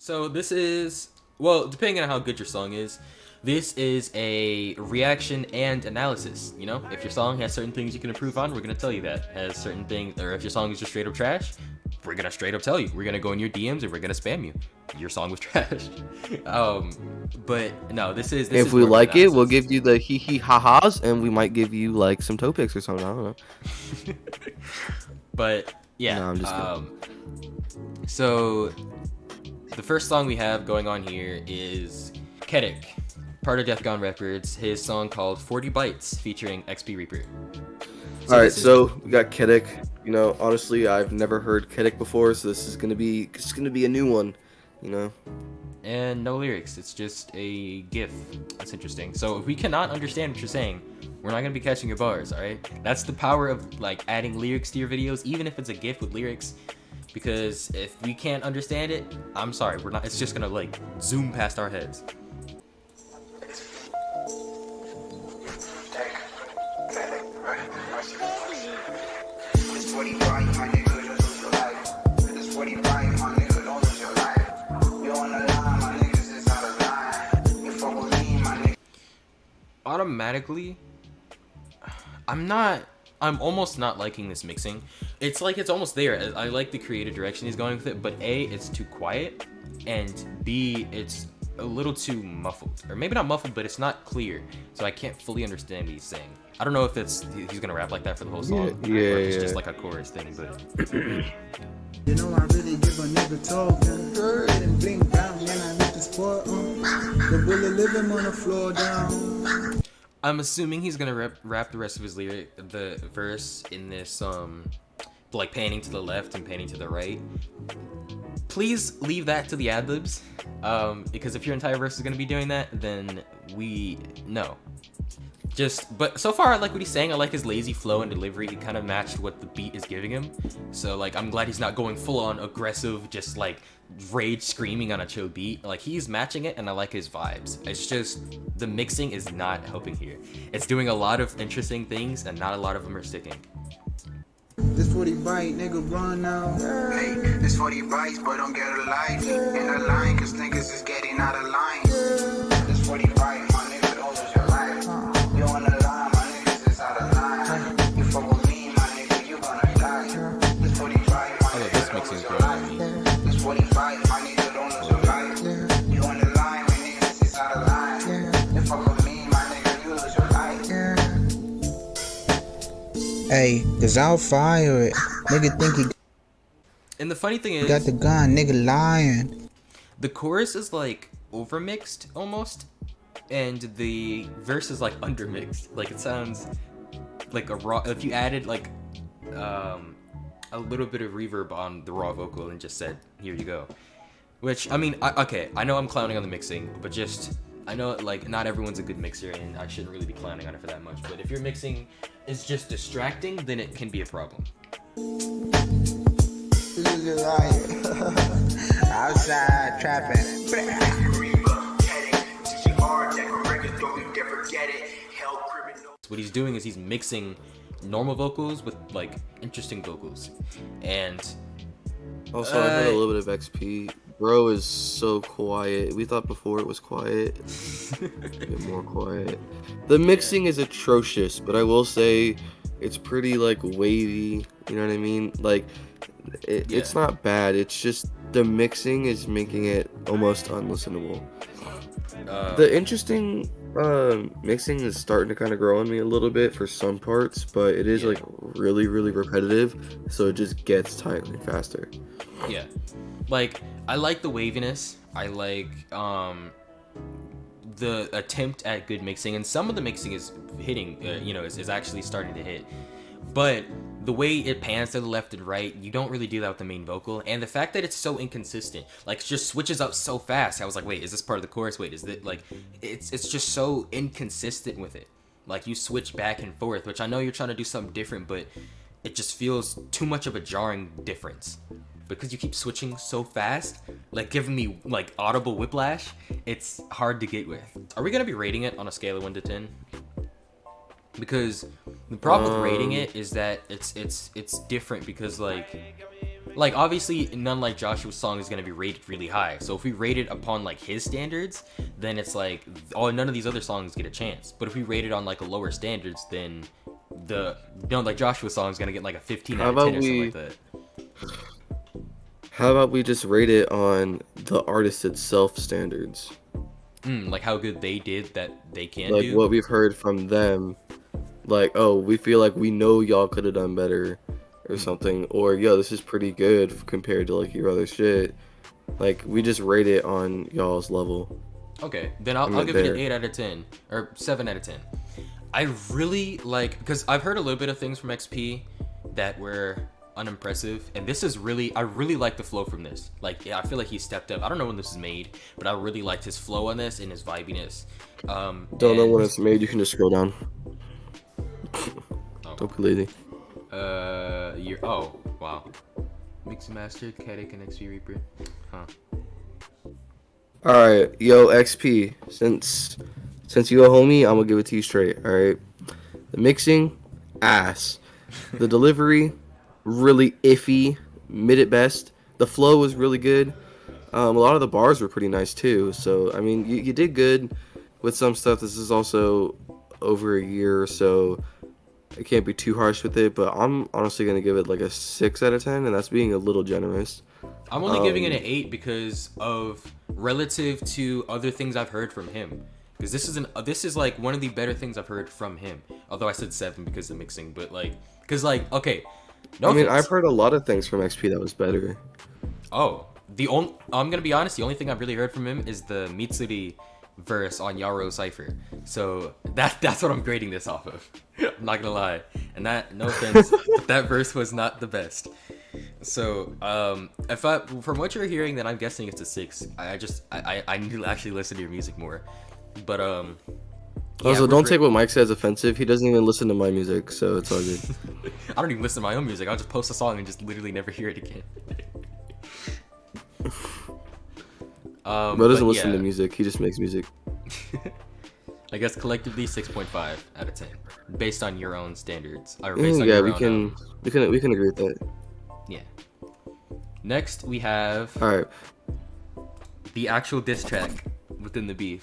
So this is, well, depending on how good your song is, this is a reaction and analysis. You know, if your song has certain things you can improve on, we're gonna tell you that. Has certain things, or if your song is just straight up trash, we're gonna straight up tell you. We're gonna go in your DMs and we're gonna spam you. Your song was trash. But no, this If is we more of an like it, we'll analysis. give you the hee hee ha ha's, and we might give you like some toe picks or something. I don't know. But yeah, No, I'm just kidding. so the first song we have going on here is Kedik, part of Def Gone Records, his song called 40 Bytes featuring XP Reaper. All So right, this is, so we got Kedic. You know, honestly, I've never heard Kedic before, so this is gonna be a new one. You know. and no lyrics, it's just a GIF. That's interesting. So if we cannot understand what you're saying, we're not gonna be catching your bars, alright? That's the power of like adding lyrics to your videos, even if it's a GIF with lyrics. Because if we can't understand it, I'm sorry, we're not, it's just gonna like zoom past our heads. Automatically, I'm almost not liking this mixing. It's like it's almost there. I like the creative direction he's going with it, but A, it's too quiet, and B, it's a little too muffled. Or maybe not muffled, but it's not clear. So I can't fully understand what he's saying. I don't know if he's gonna rap like that for the whole song, or if it's just like a chorus thing, but You know I really give a nigga talk and blink down and I hit the spot. The bullet leave him on the floor down. I'm assuming he's gonna rap the rest of his the verse in this like panning to the left and panning to the right. Please leave that to the ad-libs, because if your entire verse is gonna be doing that, then no. But so far I like what he's saying. I like his lazy flow and delivery. He kind of matched what the beat is giving him. So like I'm glad he's not going full on aggressive, just like rage screaming on a chill beat. Like he's matching it and I like his vibes. It's just the mixing is not helping here. It's doing a lot of interesting things and not a lot of them are sticking. This 40 bite, nigga run now. Hey, this 40 bites, but don't get a life. In a line, cause niggas is getting out of line. This 40 bite, my nigga, don't lose your life. You on the line, my niggas is out of line. You fuck with me, my nigga, you gonna die. This 40 bite, my nigga, don't lose your life. This 40 bite, my nigga, don't lose your life. You on the line, my niggas is out of line. You fuck with me, my nigga, you lose your life. Hey, cause I'll fire it. Nigga think he And the funny thing is, got the gun, nigga lying. the chorus is like overmixed almost, and the verse is like undermixed. Like it sounds like a raw. If you added like a little bit of reverb on the raw vocal and just said, "Here you go," which I mean, okay, I know I'm clowning on the mixing, but just I know like not everyone's a good mixer, and I shouldn't really be clowning on it for that much. But if your mixing is just distracting, then it can be a problem. Outside trapping. What he's doing is he's mixing normal vocals with like interesting vocals, and Also, I heard a little bit of XP. Bro is so quiet. We thought before it was quiet. A bit more quiet. The mixing is atrocious, but I will say it's pretty like wavy. You know what I mean? Like it's not bad. It's just the mixing is making it almost unlistenable. The interesting mixing is starting to kind of grow on me a little bit for some parts, but it is like really repetitive, so it just gets tiring faster. Yeah, like I like the waviness. I like the attempt at good mixing, and some of the mixing is hitting. Is actually starting to hit. But the way it pans to the left and right, you don't really do that with the main vocal. And the fact that it's so inconsistent, like it just switches up so fast. I was like, wait, is this part of the chorus? Wait, is it like it's just so inconsistent with it. Like you switch back and forth, which I know you're trying to do something different, but it just feels too much of a jarring difference. Because you keep switching so fast, like giving me like audible whiplash, it's hard to get with. Are we gonna be rating it on a scale of 1 to 10? Because the problem with rating it is that it's different because like like obviously none like Joshua's song is gonna be rated really high. So if we rate it upon like his standards, then it's like none of these other songs get a chance. But if we rate it on like a lower standards, then like Joshua's song is gonna get like a 15 out of 10 or something like that. How about we just rate it on the artist itself standards? Like how good they did that they can like do. What we've heard from them. Like, oh, we feel like we know y'all could have done better or something. Or, yo, this is pretty good compared to, like, your other shit. Like, we just rate it on y'all's level. Okay, then I'll give it an 8 out of 10. Or 7 out of 10. I really like... Because I've heard a little bit of things from XP that were unimpressive. And this is really... I really like the flow from this. Like, yeah, I feel like he stepped up. I don't know when this was made. But I really liked his flow on this and his vibiness. Don't know when it's made. You can just scroll down. Don't be lazy. Oh, wow. Mix and mastered, Kinetic and XP Reaper. Huh. Alright, yo, XP. Since you a homie, I'm gonna give it to you straight, alright? The mixing, ass. The delivery, really iffy, mid at best. The flow was really good. A lot of the bars were pretty nice too. So, I mean, you did good with some stuff. This is also over a year, so I can't be too harsh with it, but I'm honestly going to give it like a 6 out of 10, and that's being a little generous. I'm only giving it an 8 because of relative to other things I've heard from him. Because this is like one of the better things I've heard from him. Although I said 7 because of mixing, but like, because like, okay. No I mean, offense. I've heard a lot of things from XP that was better. Oh, I'm going to be honest, the only thing I've really heard from him is the Mitsuri verse on Yaro Cypher. So that's what I'm grading this off of. I'm not gonna lie. And that, no offense, but that verse was not the best. So from what you're hearing, then I'm guessing it's a 6. I need to actually listen to your music more. But also, don't take what Mike says offensive. He doesn't even listen to my music, so it's all good. I don't even listen to my own music. I'll just post a song and just literally never hear it again. Bro doesn't listen to music. He just makes music. I guess collectively 6.5 out of 10, based on your own standards. Or based on yeah, your we own, can agree with that. Yeah. Next we have All right. the actual diss track within the beef.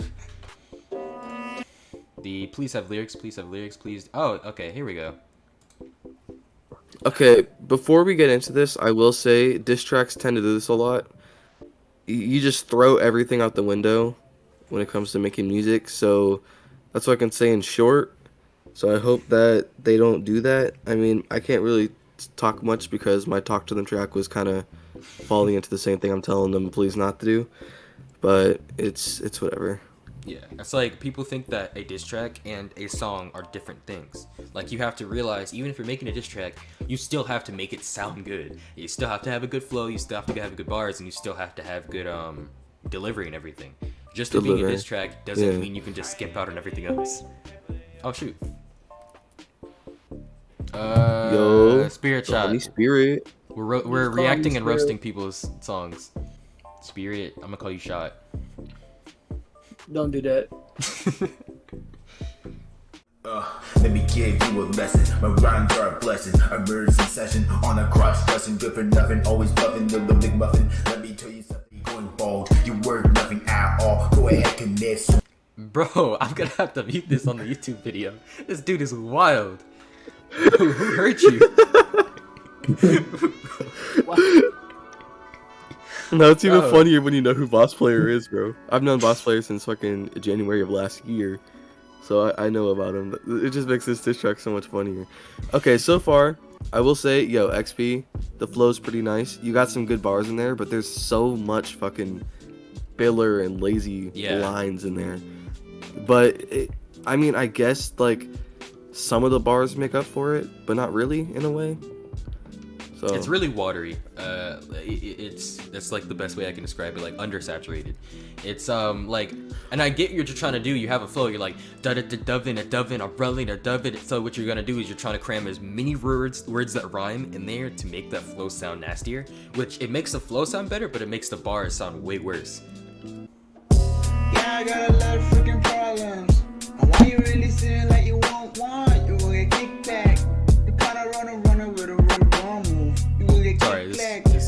The please have lyrics, please. Oh, okay, here we go. Okay, before we get into this, I will say diss tracks tend to do this a lot. You just throw everything out the window when it comes to making music, so that's what I can say in short. So I hope that they don't do that. I mean, I can't really talk much because my talk to them track was kind of falling into the same thing I'm telling them please not to do, but it's whatever. Yeah, it's like people think that a diss track and a song are different things. Like, you have to realize, even if you're making a diss track, you still have to make it sound good. You still have to have a good flow, you still have to have good bars, and you still have to have good delivery and everything. Just for being a diss track doesn't mean you can just skip out on everything else. Oh shoot. Yo, Spirit shot. Spirit. We're reacting and roasting people's songs. Spirit, I'm gonna call you Shot. Don't do that. Let me give you a lesson. My rhymes are a blessing. Emergency session on a cross dressing. Good for nothing. Always bluffing. The big muffin. Let me tell you something. Going bold. You were nothing at all. Go ahead, commit. Bro, I'm gonna have to mute this on the YouTube video. This dude is wild. Who hurt you? No, it's even funnier when you know who Boss Player is, bro. I've known Boss Player since fucking January of last year, so I know about him. It just makes this diss track so much funnier. Okay, so far, I will say, yo, XP, the flow's pretty nice. You got some good bars in there, but there's so much fucking filler and lazy lines in there. But, I mean, I guess, like, some of the bars make up for it, but not really, in a way. So it's really watery. It's like the best way I can describe it, like undersaturated. It's like, and I get what you're trying to do. You have a flow. You're like dovin, a dovin, a rullin, a dovin. So what you're gonna do is you're trying to cram as many words that rhyme in there to make that flow sound nastier. Which it makes the flow sound better, but it makes the bars sound way worse. Yeah, I got a lot of freaking problems. And why you really sitting like you won't want? You will get kicked back. You kinda runner with a run move. You will get Sorry, kicked back. this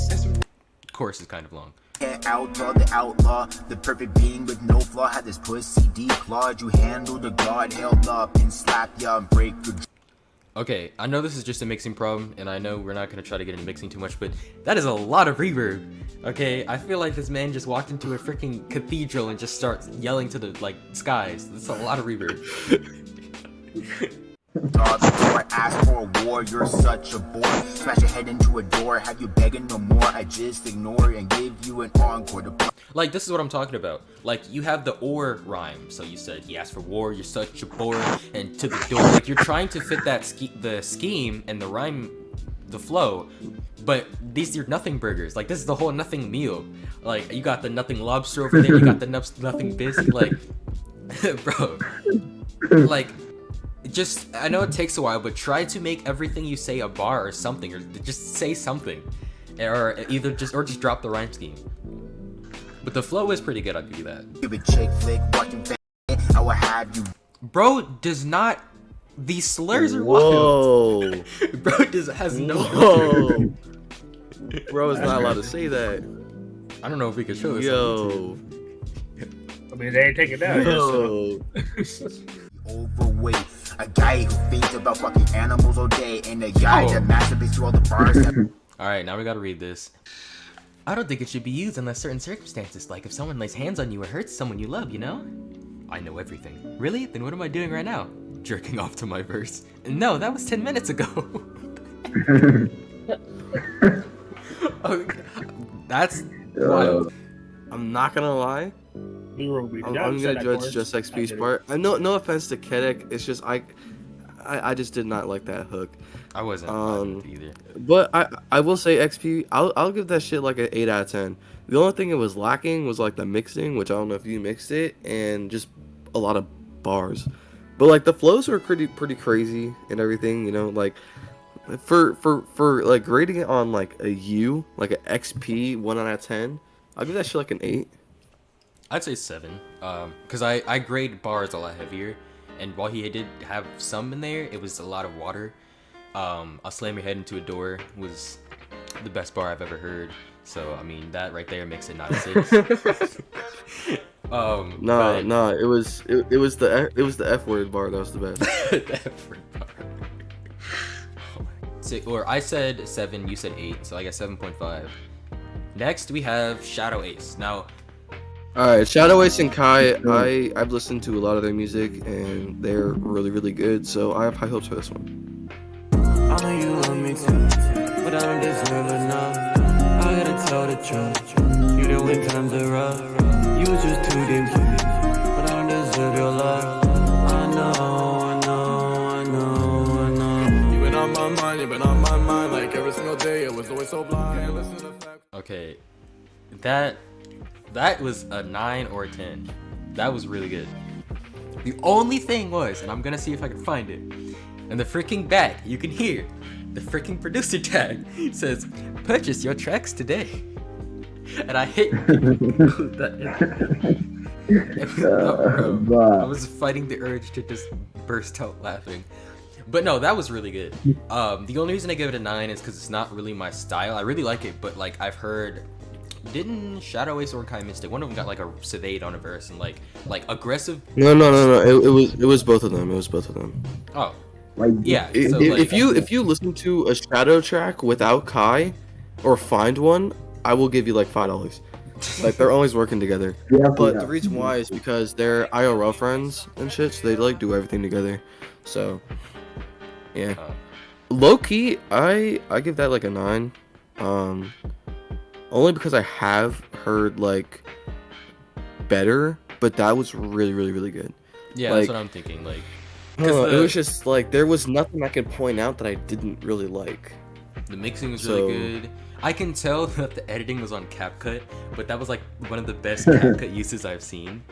chorus is kind of long. Can't outlaw the outlaw, the perfect being with no flaw. Had this pussy declawed, you handled the guard held up and slap ya and break your. Okay, I know this is just a mixing problem, and I know we're not gonna try to get into mixing too much, but that is a lot of reverb. Okay, I feel like this man just walked into a freaking cathedral and just starts yelling to the like skies. That's a lot of reverb. Dog, before I ask for a war, you're such a bore. Smash your head into a door, have you begging no more. I just ignore and give you an encore to. Like, this is what I'm talking about. Like, you have the or rhyme. So you said, he asked for war, you're such a bore, and to the door. Like, you're trying to fit that the scheme and the rhyme, the flow. But these are nothing burgers. Like, this is the whole nothing meal. Like, you got the nothing lobster over there, you got the nothing bisque. Like, bro. Like, just, I know it takes a while, but try to make everything you say a bar or something, or just say something. Or just drop the rhyme scheme. But the flow is pretty good, I'll give you that. Stupid chick flick, watching I will have you. Bro does not. These slurs are Whoa. wild. Bro has no. Whoa. Bro is not allowed to say that. I don't know if we can show this. Yo. I mean, they ain't taking it down. Yo. Overweight, a guy who thinks about fucking animals all day, and a guy that masturbates to all the bars. Alright, now we gotta read this. I don't think it should be used unless certain circumstances, like if someone lays hands on you or hurts someone you love, you know? I know everything. Really? Then what am I doing right now? Jerking off to my verse. No, that was 10 minutes ago. Oh, that's wild. I'm not gonna lie. I'm gonna judge just XP's part. No offense to Kedek, it's just I just did not like that hook. I wasn't either. But I will say XP, I'll give that shit like an 8 out of 10. The only thing it was lacking was like the mixing, which I don't know if you mixed it, and just a lot of bars. But like the flows were pretty crazy and everything, you know, like for like grading it on like a U, like an XP 1 out of 10, I'll give that shit like an 8. I'd say 7, because I grade bars a lot heavier, and while he did have some in there, it was a lot of water. I'll slam your head into a door was the best bar I've ever heard, so I mean that right there makes it not a 6. Nah, it was the F word bar that was the best. The F word bar. Or I said 7, you said 8, so I got 7.5. Next we have Shadow Ace. Now, alright, Shadow Ace and Kai, I've listened to a lot of their music and they're really good, so I have high hopes for this one. I know you love me too, but I don't deserve enough. I gotta tell the truth, you did when times are rough. You was just too damn cute, but I don't deserve your love. I know. You been on my mind, like every single day. It was always so blind. Listen to facts. okay, that was a 9 or a 10. That was really good. The only thing was, and I'm gonna see if I can find it, in the freaking back, you can hear the freaking producer tag says, "Purchase your tracks today." And I hit that. I was fighting the urge to just burst out laughing. But no, that was really good. The only reason I give it a 9 is because it's not really my style. I really like it, but like I've heard, didn't Shadow Ace or Kai Mystic, one of them got like a sedate on a verse and like aggressive. No. It was both of them. It was both of them. Oh, Like, yeah. So, If you listen to a Shadow track without Kai, or find one, I will give you like $5. Like they're always working together. But the reason why is because they're IRL friends and shit, so they like do everything together. So yeah. Low key, I give that like a 9. Only because I have heard like better, but that was really good. yeah, like, that's what I'm thinking. Like, it was just like there was nothing I could point out that I didn't really like. the mixing was really good. I can tell that the editing was on CapCut, but that was like one of the best CapCut uses I've seen.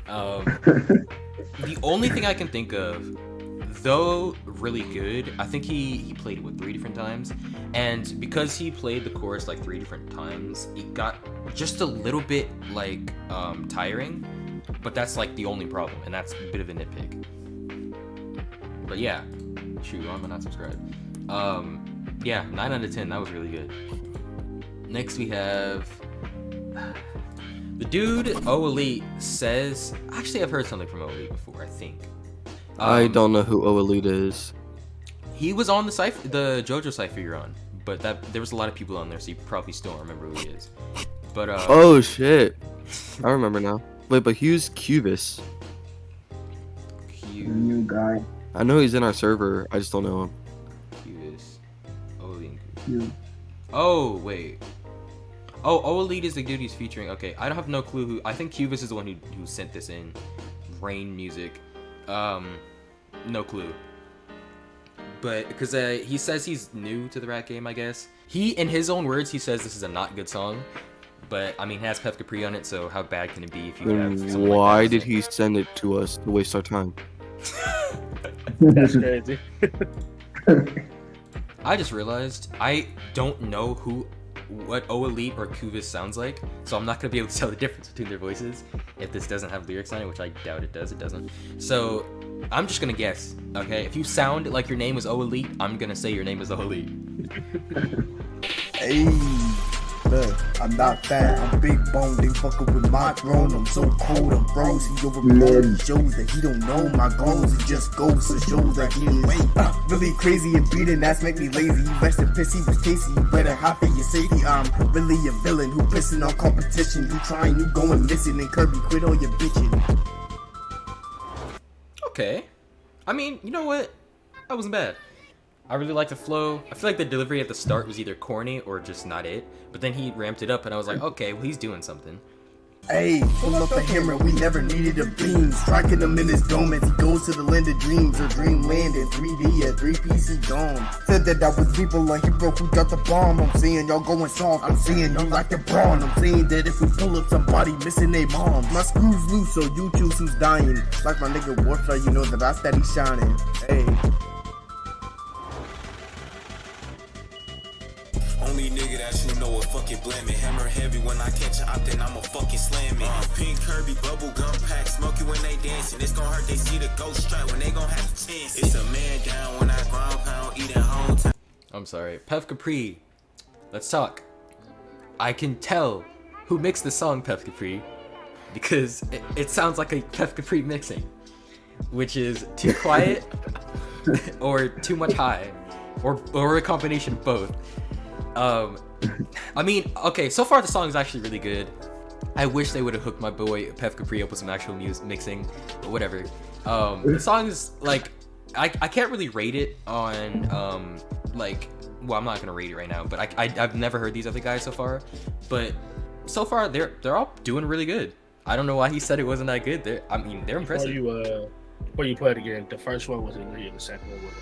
The only thing I can think of, though really good, I think he played it with 3 different times, and because he played the chorus like 3 different times, it got just a little bit like tiring, but that's like the only problem, and that's a bit of a nitpick. But yeah, shoot, I'm not subscribed. Yeah, 9 out of 10, that was really good. Next we have the dude O Elite says. Actually, I've heard something from O Elite before. I think. I don't know who O Elite is. He was on the JoJo Cypher you're on, but there was a lot of people on there, so you probably still don't remember who he is. But oh shit, I remember now. Wait, but Hugh's Cubis. New guy. I know he's in our server. I just don't know him. Cubis. O Elite. You. Oh wait. Oh, O Elite is the dude he's featuring. Okay, I don't have no clue who. I think Cubis is the one who sent this in. Rain Music. No clue. But because he says he's new to the rap game, I guess. In his own words, he says this is a not good song. But I mean, it has Pef Capri on it, so how bad can it be if you have? Then why did he send it to us to waste our time? That's crazy. I just realized I don't know what O Elite or Cubis sounds like, so I'm not gonna be able to tell the difference between their voices if this doesn't have lyrics on it, which I doubt it does. It doesn't. So I'm just gonna guess. Okay, if you sound like your name is O Elite, I'm gonna say your name is O Elite. Hey, look, I'm not fat, I'm big boned, they fucking with my throne. I'm so cold, I'm froze. He overblown, he shows that he don't know my goals. It just goes to show that he ain't wait. Really crazy and beating, that's make me lazy. You rest in piss, he was tasty, you better hop in your safety. I'm really a villain who pissing on competition. You trying, you going missing, and Kirby quit all your bitching. Okay. I mean, you know what? That wasn't bad. I really like the flow. I feel like the delivery at the start was either corny or just not it. But then he ramped it up and I was like, okay, well, he's doing something. Hey, pull up the hammer, we never needed a beam. Striking him in his dome as he goes to the land of dreams. Or dreamland in 3D at 3PC dome. Said that was people, a hero who dropped the bomb. I'm saying y'all going soft, I'm saying you like the brawn. I'm saying that if we pull up somebody missing their moms. My screw's loose, so you choose who's dying. Like my nigga Warfare, you know that I steady shining. Hey. Only nigga that you know a fucking blame it. Hammer heavy when I catch it, then I'ma fucking slam it. Pink Kirby, bubble gum pack, smoky when they dancing. It's gonna hurt, they see the ghost strike when they gon' have to chance. It's a man down when I ground pound, eating home time. I'm sorry. Pef Capri. Let's talk. I can tell who mixed the song Pef Capri because it sounds like a Pef Capri mixing, which is too quiet or too much high or a combination of both. I mean, okay, so far the song is actually really good. I wish they would have hooked my boy Pef Capri up with some actual mixing, but whatever. The song is like, I can't really rate it on like, well, I'm not gonna rate it right now, but I've never heard these other guys so far, but so far they're all doing really good. I don't know why he said it wasn't that good. They're impressive. Before you play it again, the first one was Elite, the second one was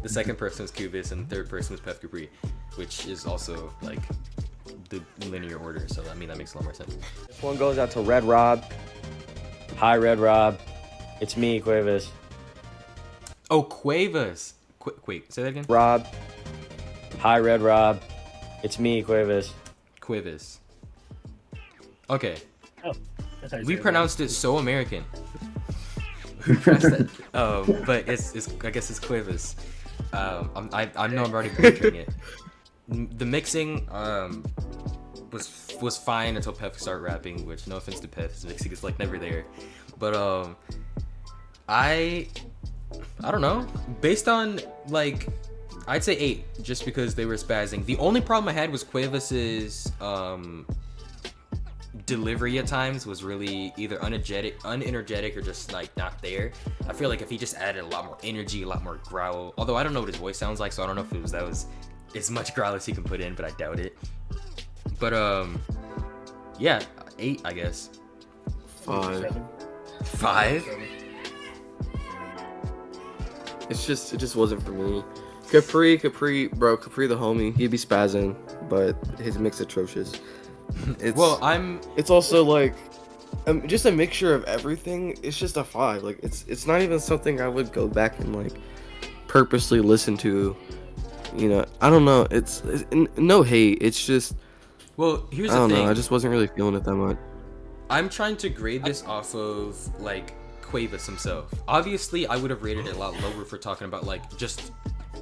the second person was Cubis, and the third person was Pef Capri, which is also like the linear order. So I mean that makes a lot more sense. This one goes out to Red Rob. Hi, Red Rob. It's me, Cuevas. Oh, Cuevas. Wait, say that again. Rob. Hi, Red Rob. It's me, Cuevas. Cuevas. Okay. Oh, that's how you We say it, pronounced it so American. We pronounced that. But it's I guess it's Cuevas. I know I'm already butchering it. The mixing was fine until Pef started rapping, which no offense to Pef, his mixing is like never there. But I don't know. Based on like, I'd say 8, just because they were spazzing. The only problem I had was Cuevas's delivery at times was really either unenergetic or just like not there. I feel like if he just added a lot more energy, a lot more growl, although I don't know what his voice sounds like, so I don't know if that was as much growl as he can put in, but I doubt it. But yeah, 8 I guess. 5. 5? It just wasn't for me. Kapri the homie, he'd be spazzing, but his mix atrocious. It's also like just a mixture of everything. It's just a 5. Like it's not even something I would go back and like purposely listen to. You know, I don't know. It's no hate. It's just. Well, here's the I don't thing. know. I just wasn't really feeling it that much. I'm trying to grade this off of like Cuevas himself. Obviously, I would have rated it a lot lower for talking about like just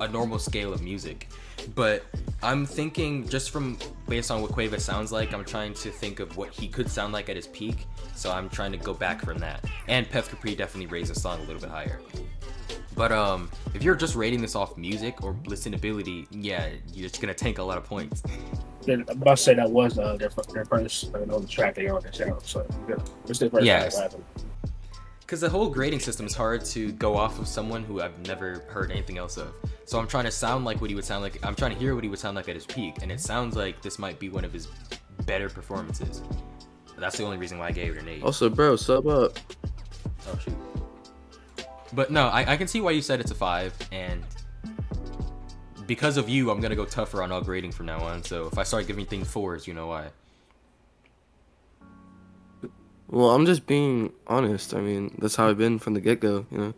a normal scale of music. But I'm thinking just from based on what Cueva sounds like, I'm trying to think of what he could sound like at his peak. So I'm trying to go back from that. And Pef Kapri definitely raised the song a little bit higher. But if you're just rating this off music or listenability, yeah, you're just gonna tank a lot of points. I must say that was their first track they on their channel. So it's their first album. Because the whole grading system is hard to go off of someone who I've never heard anything else of. So I'm trying to sound like what he would sound like. I'm trying to hear what he would sound like at his peak, and it sounds like this might be one of his better performances. That's the only reason why I gave it an 8. Also, bro, sub up. Oh shoot. But no, I can see why you said it's a 5, and because of you, I'm gonna go tougher on all grading from now on. So if I start giving things 4s, you know why. Well, I'm just being honest. I mean, that's how I've been from the get-go, you know?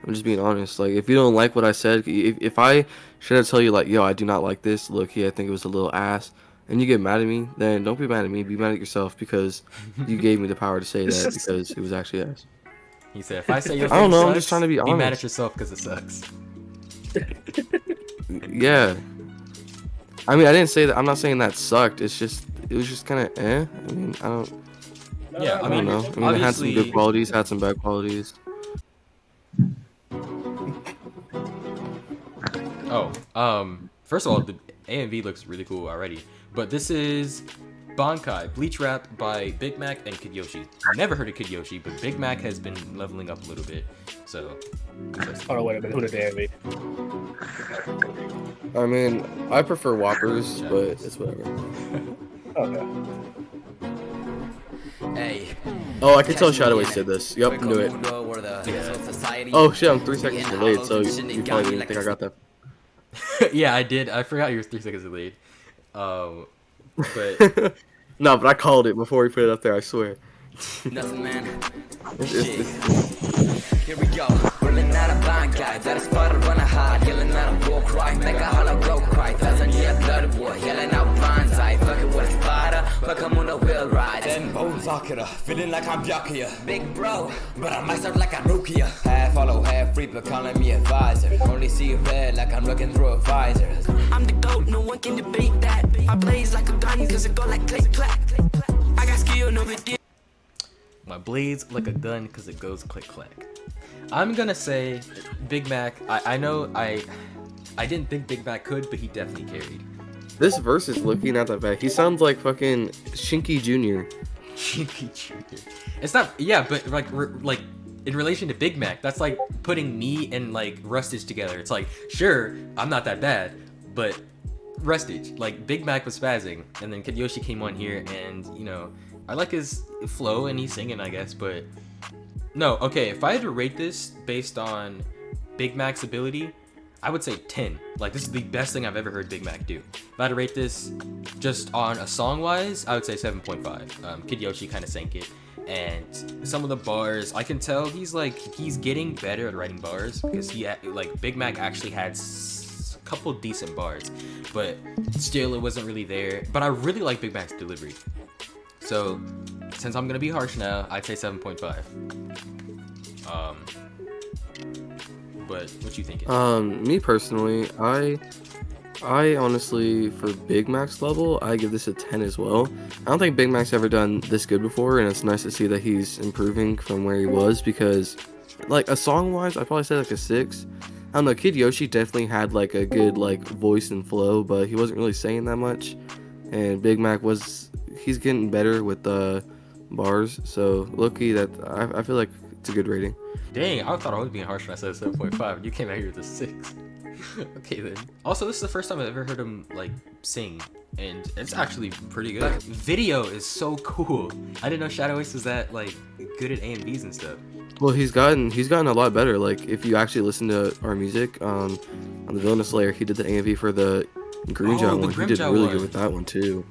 I'm just being honest. Like, if you don't like what I said, if I should have tell you, like, yo, I do not like this, look-y, I think it was a little ass, and you get mad at me, then don't be mad at me. Be mad at yourself because you gave me the power to say that because it was actually ass. He said, if I say your I don't know, sucks, I'm just trying to be honest. Be mad at yourself because it sucks. Yeah. I mean, I didn't say that. I'm not saying that sucked. It was just kind of eh. I mean, I don't. Yeah, I don't know. I mean, it had some good qualities, had some bad qualities. First of all, the AMV looks really cool already. But this is Bankai, Bleach Rap by Big Mac and Kid Yoshi. Never heard of Kid Yoshi, but Big Mac has been leveling up a little bit. So. Oh, wait a minute. Who the AMV? I mean, I prefer Whoppers, but it's whatever. Okay. Hey. Oh, I can tell Shadowway said this. Yep, knew it. Oh shit, I'm 3 seconds delayed, so you probably didn't think I got that. Yeah, I did. I forgot you were 3 seconds delayed. But no, but I called it before we put it up there. I swear. Nothing, man. Here we go. Rolling out a blind guy. That is part of run a hard. Yelling out a war cry. Make a hollow road cry. Thousand year blood war. Yelling out bronze eye. Fucking with a spider. But I'm on a wheel ride. Then bones Akira. Feeling like I'm Byakuya. Big bro. But I might start like a Rukia. Half follow, half free. But calling me advisor. Only see red like I'm looking through a visor. I'm the GOAT. No one can debate that. I blaze like a gun. Cause it go like click clack. I got skill. No big deal. My blades like a gun because it goes click clack. I'm gonna say Big Mac. I know I didn't think Big Mac could, but he definitely carried. This verse is looking at that back. He sounds like fucking Shinky Jr. Shinky Jr. It's not, yeah, but like in relation to Big Mac, that's like putting me and like Rustage together. It's like, sure, I'm not that bad, but Rustage, like Big Mac was spazzing, and then Kid Yoshi came on here, and you know, I like his flow and he's singing, I guess, but no, okay, if I had to rate this based on Big Mac's ability, I would say 10. Like, this is the best thing I've ever heard Big Mac do. If I had to rate this just on a song-wise, I would say 7.5. Kid Yoshi kind of sank it, and some of the bars, I can tell he's getting better at writing bars, because Big Mac actually had a couple decent bars, but still it wasn't really there. But I really like Big Mac's delivery. So, since I'm gonna be harsh now, I'd say 7.5. But what you thinking? Me personally, I honestly, for Big Mac's level, I give this a 10 as well. I don't think Big Mac's ever done this good before, and it's nice to see that he's improving from where he was, because, like, a song-wise, I'd probably say like a 6. I don't know, Kid Yoshi definitely had like a good like voice and flow, but he wasn't really saying that much, and Big Mac he's getting better with the bars, so lucky that I feel like it's a good rating. Dang, I thought I was being harsh when I said 7.5, and you came out here with a 6. Okay then. Also, this is the first time I've ever heard him like sing, and it's actually pretty good. Video is so cool. I didn't know Shadow Ace was that like good at AMVs and stuff. Well, he's gotten a lot better. Like, if you actually listen to our music on the Villainous Layer, he did the AMV for the Grimjaw one. He did really good with that one too.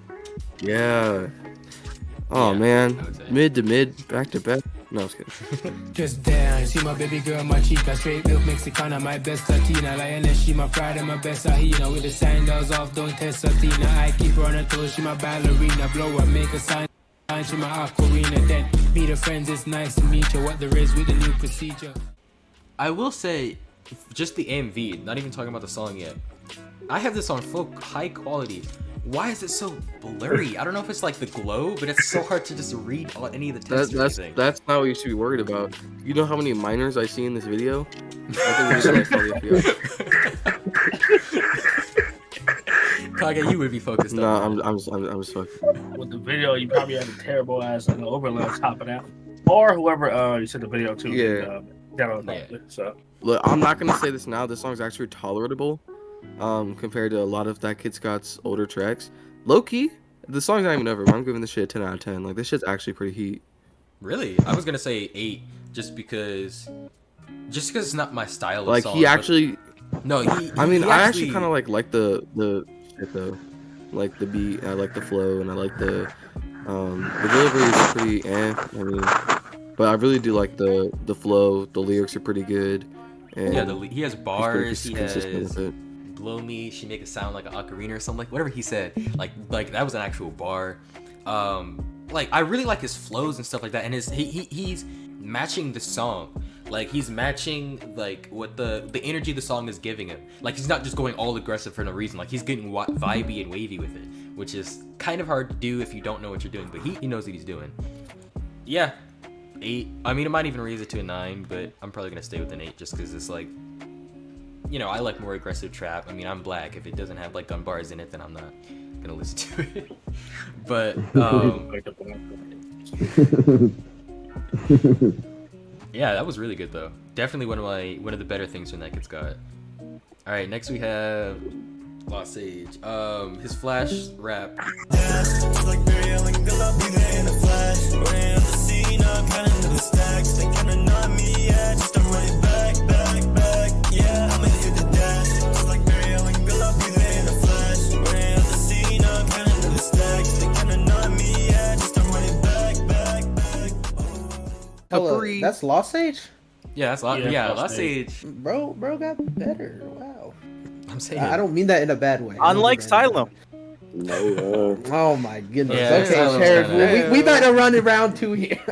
Yeah. Oh yeah, man, mid to mid, back to back. No, I was kidding. Just damn, see my baby girl, my chica, straight milk Mexicana, my best Latina, lioness, she my pride and my best Ahina. With the sandals off, don't test Latina. I keep her on her toes, she my ballerina, blow her, make a sign, she my aquarina. Then meet her friends, it's nice to meet you. What there is with the new procedure. I will say, just the AMV, not even talking about the song yet. I have this on full high quality. Why is it so blurry? I don't know if it's like the glow, but it's so hard to just read any of the text or anything. That's not what you should be worried about. You know how many minors I see in this video? I think we should Kage, you would be focused on. No, I'm just fucking. With the video, you probably had a terrible ass overlay on top of that, or whoever you sent the video to. Yeah. So Look, I'm not gonna say this now. This song's actually tolerable, compared to a lot of That Kid Scott's older tracks. Low key, the song's not even over. I'm giving this shit a 10 out of 10. Like, this shit's actually pretty heat. Really? I was gonna say 8, just because it's not my style of like song. He actually. No, I actually kind of like the shit though, like the beat. I like the flow, and I like the delivery is pretty. I mean, but I really do like the flow. The lyrics are pretty good. And yeah, he has bars. He has with it. blow me. She make it sound like an ocarina or something. Like whatever he said. Like that was an actual bar. Like I really like his flows and stuff like that. And he's matching the song. Like he's matching like what the energy the song is giving him. Like he's not just going all aggressive for no reason. Like he's getting vibey and wavy with it, which is kind of hard to do if you don't know what you're doing. But he knows what he's doing. Yeah, 8. I mean, I might even raise it to a 9, but I'm probably gonna stay with an 8 just because it's like, you know, I like more aggressive trap. I mean, I'm black. If it doesn't have like gun bars in it, then I'm not gonna listen to it. But yeah, that was really good though. Definitely one of the better things from That Kid Scott. All right, next we have Lost Sage. His Flash rap. Kapri. That's Lost Sage? Yeah, that's Lost Sage. Bro got better. Wow. I'm saying I don't mean that in a bad way. Unlike Asylum. No. Oh my goodness. Yeah, okay, Sheriff. We better run it round 2 here.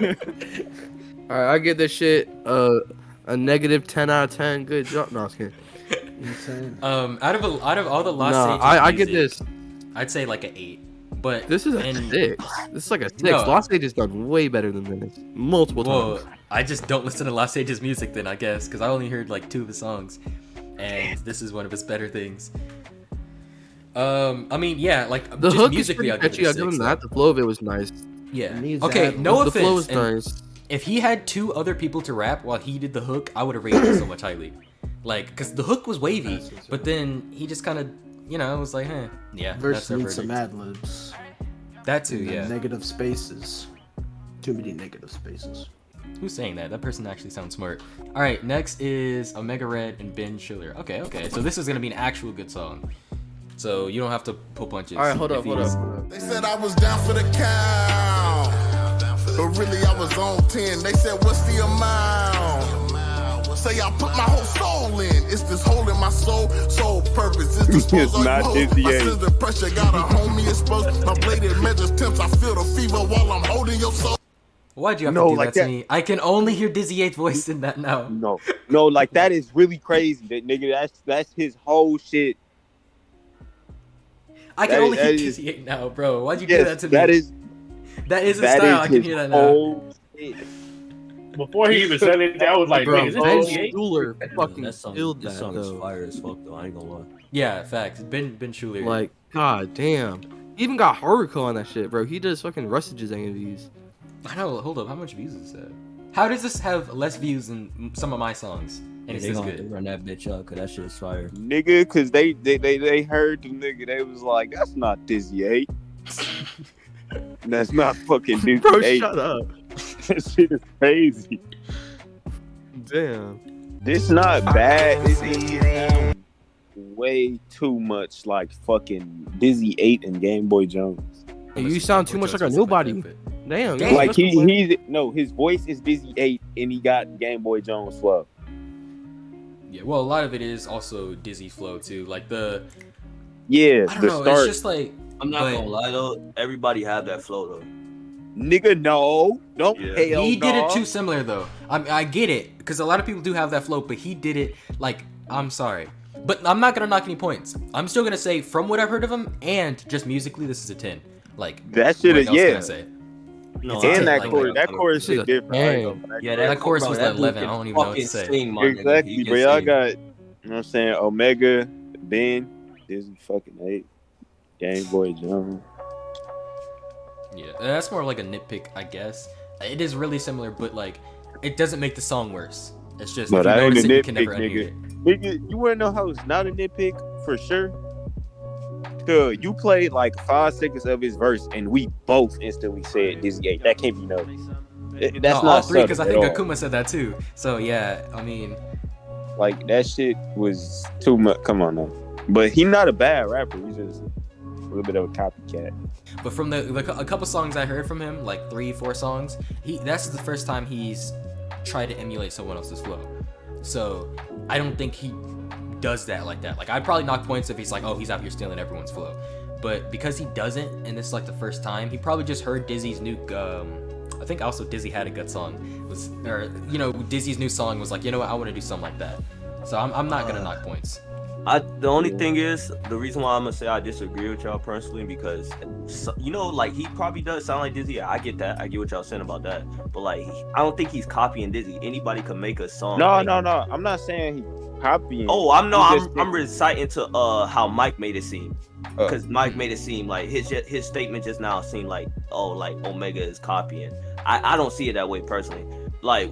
All right, I give this shit a negative 10 out of 10. Good job. No, I was kidding. Out of all the Lost Sage, I get this. I'd say like an 8. But this is a 6. This is like a 6. No. Lost Sage has done way better than this multiple times. I just don't listen to Lost Sage's music then, I guess, because I only heard like 2 of his songs, and this is one of his better things. I mean, yeah, like the just hook musically, is pretty catchy. I'll give him that. The flow of it was nice. Yeah. Okay. No offense. The flow was nice. If he had 2 other people to rap while he did the hook, I would have rated it so much highly. Like, because the hook was wavy, but then he just kind of, you know, was like, yeah. Verse needs some ad libs. That too, yeah. Negative spaces. Too many negative spaces. Who's saying that? That person actually sounds smart. All right, next is Omega Red and Ben Schiller. Okay. So this is gonna be an actual good song. So you don't have to pull punches. All right, hold up. They said I was down for the count, but really I was on 10. They said, what's the amount? Say I put my whole soul in. It's this hole in my soul purpose. It's not Dizzy my sense of pressure got a homie exposed. My bladed measures temps. I feel the fever while I'm holding your soul. Why'd you have to do that to me? I can only hear Dizzy 8's voice in that now. No, like that is really crazy. That nigga, that's his whole shit. I can only hear Dizzy 8 now, bro. Why'd you do that to me? That is his style. I can hear that now. Before he even said it, I was like, bro, is this Ben Dizzy 8? Schuller fucking This song is fire as fuck though. I ain't gonna lie. Yeah, facts. Ben Schuller. Like, god damn. He even got Haruko on that shit, bro. He does fucking Rustage's AMVs. I know. Hold up. How much views is that? How does this have less views than some of my songs? And it's They this gonna good. run that bitch up because that shit is fire. Nigga, cause they heard the nigga. They was like, that's not Dizzy 8. That's not fucking Dizzy 8. Bro, shut up. That shit is crazy. Damn. This not bad. This is way too much like fucking Dizzy 8 and Game Boy Jones. Hey, you sound too much like a nobody. Damn. Like his voice is Dizzy 8 and he got Game Boy Jones flow. Yeah, well, a lot of it is also Dizzy flow too. Like the I don't know. It's just like I'm not gonna lie though. Everybody have that flow though. Nigga, no, don't. He did it too similar though. I get it. because a lot of people do have that flow, but he did it like, I'm sorry, but I'm not gonna knock any points. I'm still gonna say from what I've heard of him and just musically, this is a 10. Like that shit is Can I say? No, and that chorus is different. Yeah, that chorus was at 11. I don't even know what to say. Exactly, bro. Y'all got, you know what I'm saying, Omega, Ben, Disney fucking 8, Game Boy Jump. Yeah, that's more like a nitpick, I guess. It is really similar, but like, it doesn't make the song worse. It's just, but if you that ain't a notice it, you nitpick, can never unhear it. Nigga, you wanna know how it's not a nitpick for sure? Cause you played like 5 seconds of his verse, and we both instantly said Dizzy 8. That can't be noticed. That's not all three, because I think subtle at all. Akuma said that too. So yeah, I mean, like that shit was too much. Come on now, but he's not a bad rapper. He's just a little bit of a copycat. but from a couple songs I heard from him, like 3-4 songs, that's the first time he's tried to emulate someone else's flow. So I don't think he does that like that. Like, I'd probably knock points if he's like, oh, he's out here stealing everyone's flow. But because he doesn't, and this is like the first time, he probably just heard Dizzy's new I think also Dizzy had a good song. Dizzy's new song was like, you know what, I want to do something like that. So I'm not gonna knock points. The only thing is, the reason why I'm gonna say I disagree with y'all personally, because like, he probably does sound like Dizzy. I get that. I get what y'all saying about that. But like, I don't think he's copying Dizzy. Anybody could make a song. No. I'm not saying he copying. Oh, I'm reciting to how Mike made it seem. Because Mike made it seem like his statement just now seemed like, oh, like Omega is copying. I don't see it that way personally. Like,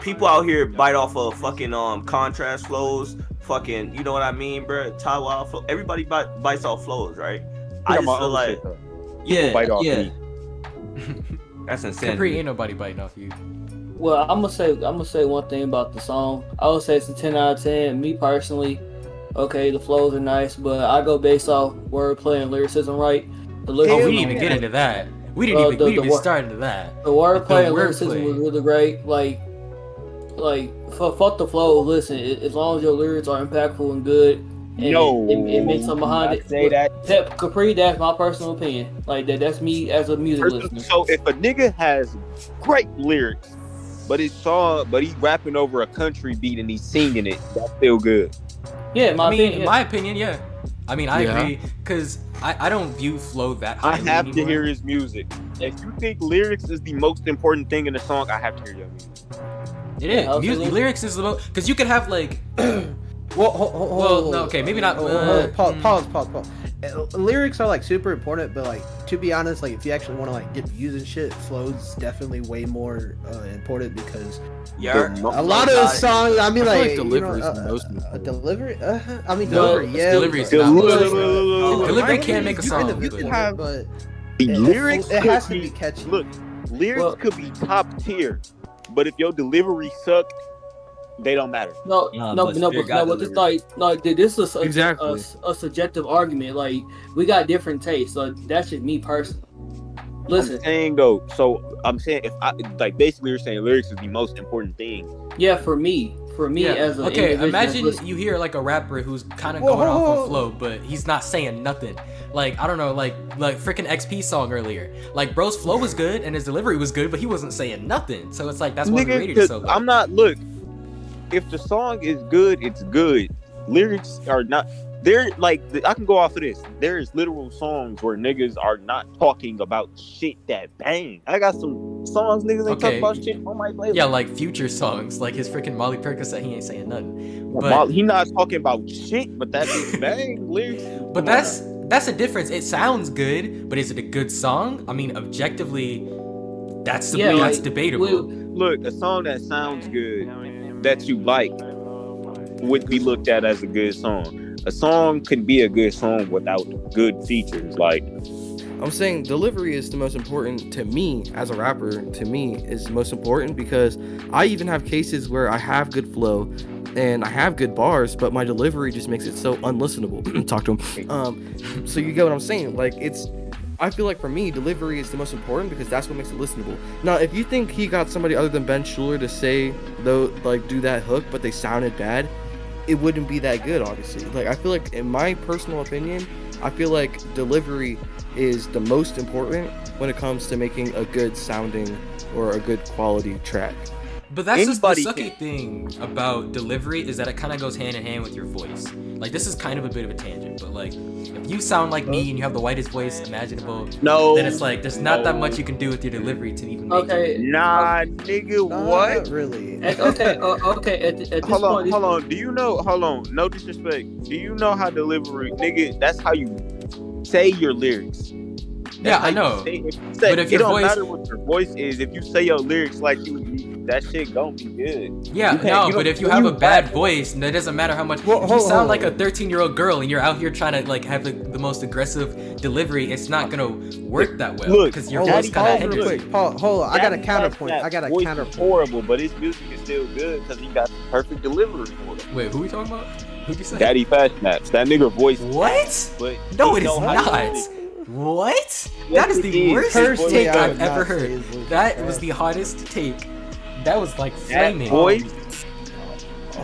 people out here bite off of fucking contrast flows, fucking, you know what I mean, bro? Taiwan flow. Everybody bites off flows, right? I just feel like, bite off me. That's insane. Kapri, ain't nobody biting off you. Well, I'm gonna say one thing about the song. I would say it's a 10 out of 10. Me personally, okay, the flows are nice, but I go based off wordplay and lyricism, right? The we didn't even get into that. We didn't even start into that. The wordplay and lyricism was really great. Like fuck the flow. Listen, as long as your lyrics are impactful and good, and it makes something behind it. Say that. Capri, that's my personal opinion. Like that's me as a music listener. So if a nigga has great lyrics, but he's rapping over a country beat and he's singing it, that's still good. Yeah, in my opinion, yeah. I mean, I agree, because I don't view flow that high. I have to hear his music. If you think lyrics is the most important thing in the song, I have to hear your music. It is. Music, lyrics is the most, because you could have like. Okay, maybe not. Pause. Lyrics are like super important, but like, to be honest, like if you actually want to like get views and shit, flow's definitely way more important, because a lot of the songs, I mean, like delivery is the most important. Delivery, delivery can make a song, but lyrics it has to be catchy. Look, lyrics could be top tier, but if your delivery suck, they don't matter. But this is a subjective argument. Like, we got different tastes. So that's just me personally. Listen, I'm saying though. So I'm saying, if I like, basically you're saying lyrics is the most important thing. Yeah, for me as an imagine you hear like a rapper who's kind of going off on flow, but he's not saying nothing. Like, I don't know, like freaking XP song earlier. Like, bro's flow was good and his delivery was good, but he wasn't saying nothing. So it's like, that's why we rated it so low. If the song is good, it's good. Lyrics are not. They're like, I can go off of this. There's literal songs where niggas are not talking about shit that bang. I got some songs niggas ain't talking about shit on my playlist. Yeah, like Future songs, like his freaking Molly Percocet, he ain't saying nothing. But he not talking about shit, but that is bang lyrics. But that's a difference. It sounds good, but is it a good song? I mean, objectively, that's debatable. Look, a song that sounds good, that you like, would be looked at as a good song. A song can be a good song without good features. Like, I'm saying delivery is the most important to me as a rapper. To me, is the most important, because I even have cases where I have good flow and I have good bars, but my delivery just makes it so unlistenable. Talk to him. So you get what I'm saying? Like, I feel like for me, delivery is the most important, because that's what makes it listenable. Now, if you think he got somebody other than Ben Schuler to say, though, like, do that hook, but they sounded bad, it wouldn't be that good, obviously. Like, I feel like, in my personal opinion, I feel like delivery is the most important when it comes to making a good sounding or a good quality track. But that's just the Anybody sucky thing about delivery is that it kind of goes hand in hand with your voice. Like, this is kind of a bit of a tangent, but like, if you sound like me and you have the whitest voice imaginable, then it's like there's not that much you can do with your delivery to even make it. Nah, nigga, what? Not really. Okay. At this Hold point, on. Do you know? Hold on. No disrespect. Do you know how delivery, nigga? That's how you say your lyrics. Yeah, I know. But if your voice, it don't matter what your voice is. If you say your lyrics like that shit gonna be good. Yeah, but if you have a bad voice, that doesn't matter how much. If you sound like a 13-year-old girl and you're out here trying to like have the most aggressive delivery, it's not gonna work that well because your voice kind of hinders. Hold on. I got a counterpoint. Horrible, but his music is still good because he got the perfect delivery for it. Wait, who are we talking about? Who'd you say? Daddy Fast Snaps. That nigga voice. What? But no, it is not. What? That is the worst take I've ever heard. That was the hottest take. That was like flaming.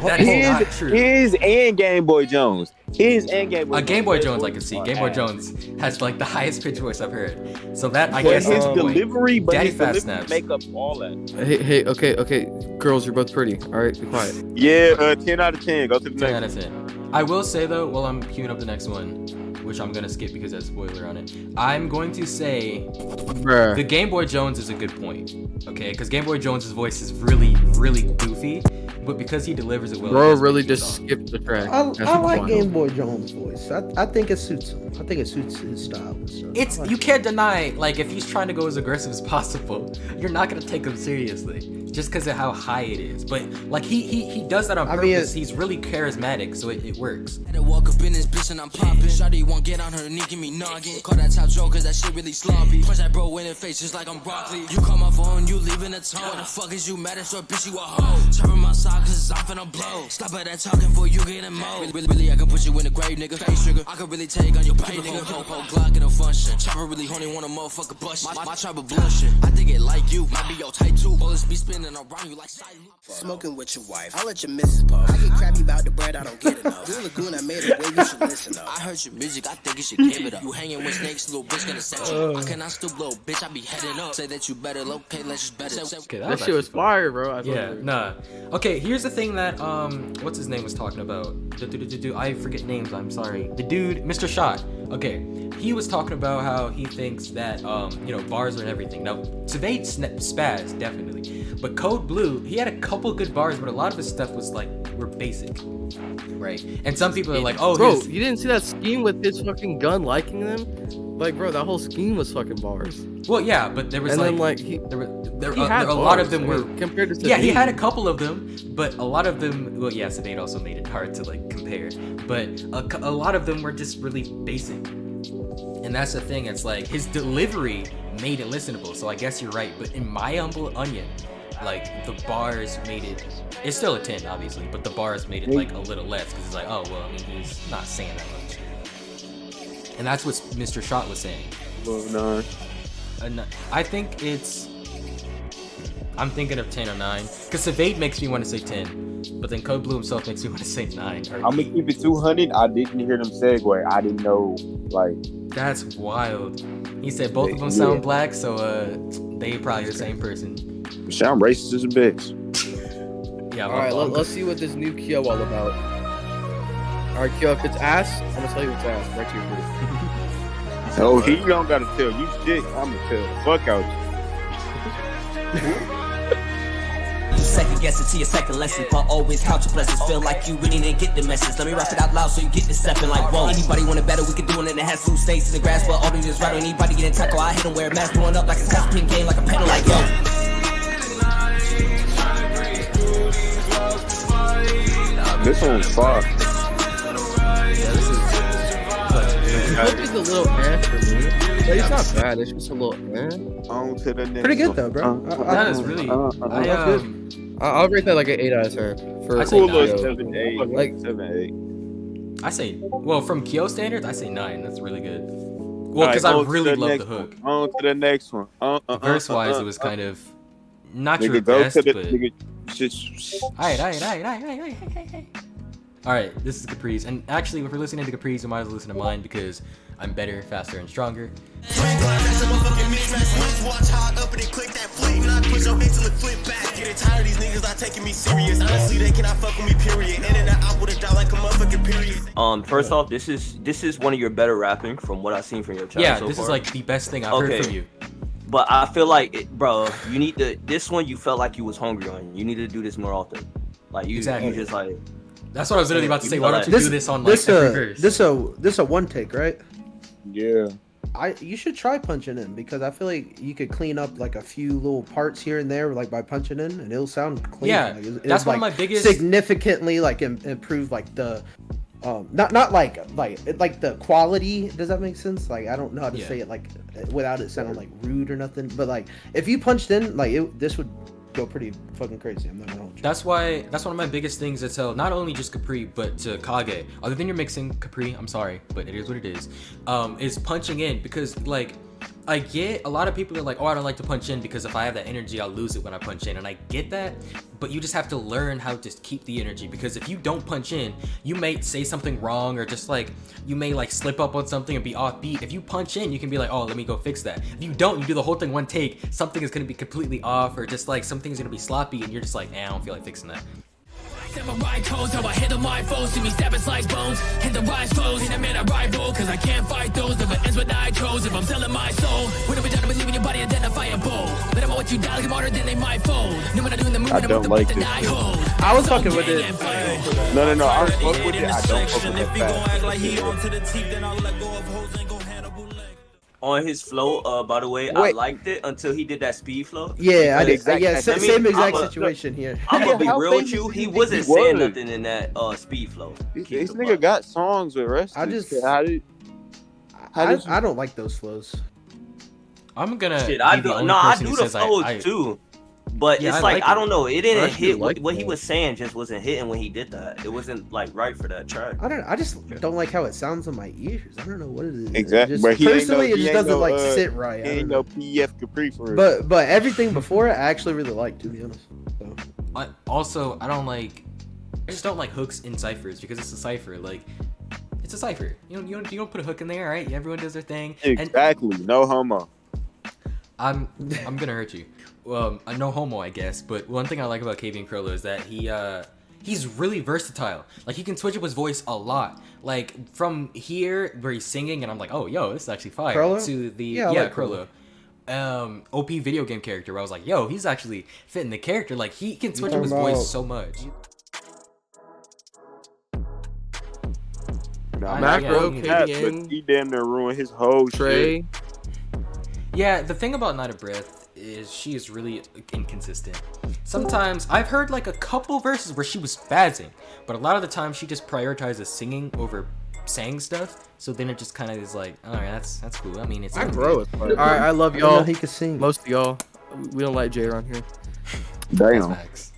That is not true. His and Game Boy Jones. His and Game Boy. Game Boy Jones, I can see. Game Boy Jones has like the highest pitch voice I've heard. So that I guess his delivery, but Daddy his Fast delivery Snaps. make up all that. Hey, okay. Girls, you're both pretty. All right, be quiet. Yeah, 10 out of 10. Go to the 10 next. out of 10. I will say though, while I'm queuing up the next one, which I'm gonna skip because there's a spoiler on it. I'm going to say the Game Boy Jones is a good point. Okay, because Game Boy Jones's voice is really, really goofy, but because he delivers it well. Bro really just skipped the track. I like Game Boy Jones' voice. I think it suits him. I think it suits his style and stuff. It's you can't deny, like, if he's trying to go as aggressive as possible, you're not gonna take him seriously just because of how high it is. But like he does that on purpose. He's really charismatic, so it works. Had to walk up in this bitch and I'm popping. Shawty won't get on her knee, give me noggin. Call that top joke cause that shit really sloppy. Punch that bro in the face just like I'm broccoli. You call my phone, you leaving a tone. What the fuck is you mad at? Short bitch, you a hoe. Chopping my sock cause it's off and I'm blow. Stop at that talking for you getting mo. Really, I can put you in the grave, nigga. Face trigger. I can really take on your pay, nigga. Whole Glock in a function. Chopper really horny, want a motherfucker bust. My chopper blushing. I think it like you. Might be your type too. Bullets be spinning around you like side loop. Smoking with your wife. I'll let your missus puff. I get crabby about the bread, I don't get enough. Blue Lagoon, I made a way, you should listen up. I heard your music, I think you should give it up. You hanging with snakes, little bitch gonna set you. I cannot stoop, little bitch, I be headed up. Say that you better locate, let's just better. Okay, that shit was fire, bro. Nah. Okay, here's the thing that what's his name was talking about. I forget names. I'm sorry. The dude, Mr. Shot. Okay, he was talking about how he thinks that bars are and everything. Now, Savate spaz definitely, but Code Blue, he had a couple good bars, but a lot of his stuff was were basic, right? And some people are like, oh, bro, you didn't see that scheme with his fucking gun liking them? Like, bro, that whole scheme was fucking bars. Well, yeah, but there was and a lot of them were compared to Savate. Yeah, he had a couple of them, but a lot of them. Well, yeah, Savate also made it hard to compare, but a lot of them were just really basic. And that's the thing. It's like his delivery made it listenable. So I guess you're right. But in my humble onion, the bars made it. It's still a 10, obviously, but the bars made it a little less because it's like, oh well, I mean, he's not saying that much. And that's what Mr. Shot was saying. Well, no. I think it's. I'm thinking of 10 or 9 because Savate makes me want to say 10, but then Code Blue himself makes me want to say 9. I'm gonna keep it 200. I didn't hear them segue. I didn't know That's wild. He said both of them sound black, so they probably the same person. I'm racist as a bitch. Yeah. All right, let's see what this new Kyo all about. All right, Kyo, if it's ass, I'm gonna tell you it's ass. Right to your booth. Oh, he don't gotta tell you shit. I'm gonna tell the fuck out you. Second guess it to your second lesson. But always count your blessings. Feel like you really didn't get the message. Let me rap it out loud so you get this stepping like whoa. Anybody want it better, we can do it in the has loose snakes in the grass. But all do is right. Anybody getting tackle, I hit him wear a mask blowing up like a Scotch pin game like a pedal like yo. This one's fire. The hook is a little for me. But it's not bad. It's just a little On to the next. Pretty good though, bro. That is really. I'll rate that like an 8 out of 10. For Cooler 7, 8. Like 7, 8. I say, well, from Kyo standards, I say 9. That's really good. Well, because I really love the hook. On to the next one. Verse-wise, it was kind of not your Nigga, go best, to the but. nigga. Alright, this is Capri's. And actually, if we're listening to Capri's, we might as well listen to mine because I'm better, faster, and stronger. Watch hard up and then click that flick. When I push your head till it flip back. getting tired of these niggas not taking me serious. Honestly, they cannot fuck with me, period. And then I would've died like a motherfucking period. First off, this is one of your better rapping from what I've seen from your channel. Yeah, so this far. is like the best thing I've heard from you. But I feel like, bro, you need to. This one you felt like you was hungry on. You need to do this more often. Like you just like. That's what I was literally about to say. Why don't you do this on like every verse? This a one take, right? Yeah. You should try punching in because I feel like you could clean up like a few little parts here and there, like by punching in, and it'll sound clean. Yeah, like, that's one like, of my biggest significantly like improve like the not like the quality. Does that make sense? Like I don't know how to say it like without it sounding like rude or nothing. But like if you punched in, like this would go pretty fucking crazy. I'm not gonna hold you. That's one of my biggest things to tell not only just Kapri but to Kage. Other than you're mixing Kapri, I'm sorry, but it is what it is punching in, because like I get a lot of people are like, oh, I don't like to punch in because if I have that energy I'll lose it when I punch in, and I get that, but you just have to learn how to keep the energy, because if you don't punch in you may say something wrong, or just like you may like slip up on something and be off beat. If you punch in you can be like, oh, let me go fix that. If you don't, you do the whole thing one take, something is going to be completely off, or just like something's going to be sloppy and you're just like, I don't feel like fixing that. Samurai codes, how I handle my foes. See me stab and slice bones, and the rise flows. And I'm in a rival, cause I can't fight those. Never ends what I chose. If I'm selling my soul, when I'm done, I believe in your body, identifiable. Let them know what you die, like I'm harder than they might fold. No, when I do in the movement, I don't like this. I was fucking with it. No, I was fucking with it. I don't fucking with that. On his flow, by the way, I liked it until he did that speed flow. Yeah, I did. Yeah, same exact situation here. I'm gonna be real with you. He wasn't saying nothing in that speed flow. This nigga got songs with Rusty. I don't like those flows. I'm gonna. Shit, I do the flows too. But it's like I don't know. It didn't hit what he was saying. Just wasn't hitting when he did that. It wasn't like right for that track. I just don't like how it sounds in my ears. I don't know what it is. Exactly. Personally, it just doesn't like sit right. He ain't no PF Kapri for it. But everything before it, I actually really like, to be honest. So. I just don't like hooks in ciphers, because it's a cipher. Like it's a cipher. You don't put a hook in there, right? Everyone does their thing. Exactly. No homo. I'm gonna hurt you. No homo, I guess, but one thing I like about KB and Crollo is that he's really versatile. Like he can switch up his voice a lot. Like from here where he's singing and I'm like, oh, yo, this is actually fire. Crollo? To the like Crollo. OP video game character where I was like, yo, he's actually fitting the character. Like he can switch up his voice so much. Macro, but he damn near ruined his whole shit. Yeah, the thing about Not a Breath is she is really inconsistent. Sometimes I've heard like a couple verses where she was spazzing, but a lot of the time she just prioritizes singing over saying stuff. So then it just kind of is like, all right, that's cool. I mean, it's. All right, I love y'all. He can sing. Most of y'all, we don't like Jay around here. Damn. Facts.